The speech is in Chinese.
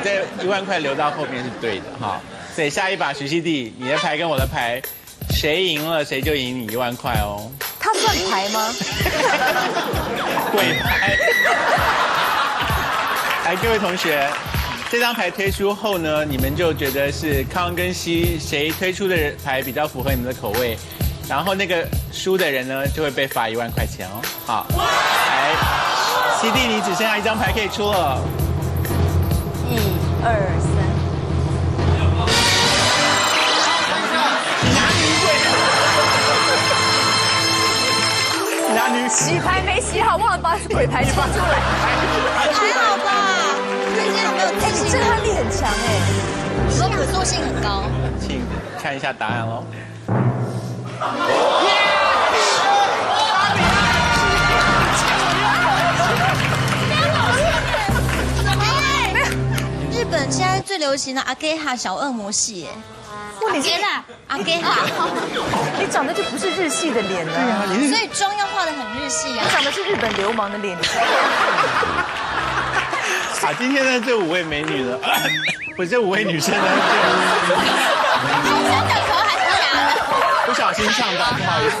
这1万块留到后面是对的哈。所以下一把徐熙娣，你的牌跟我的牌，谁赢了谁就赢你1万块哦。他算牌吗？鬼牌。来，各位同学，这张牌推出后呢，你们就觉得是康跟西谁推出的牌比较符合你们的口味，然后那个输的人呢就会被罚1万块钱哦。好，来，熙娣你只剩下1张牌可以出了。1、2、3。拿女洗牌没洗好，忘了把鬼牌抓出来。还好吧，最近有没有自信？侦探力很强哎，你说可塑性很高。请看一下答案喽。日本现在最流行的阿给哈小恶魔系耶。你是阿给哈，你长得就不是日系的脸了。对啊，所以妆要画得很日系啊。你长得是日本流氓的脸。好，今天呢，这5位美女呢，不是这5位女生呢，就真的可还是假的？不小心上当，不好意思。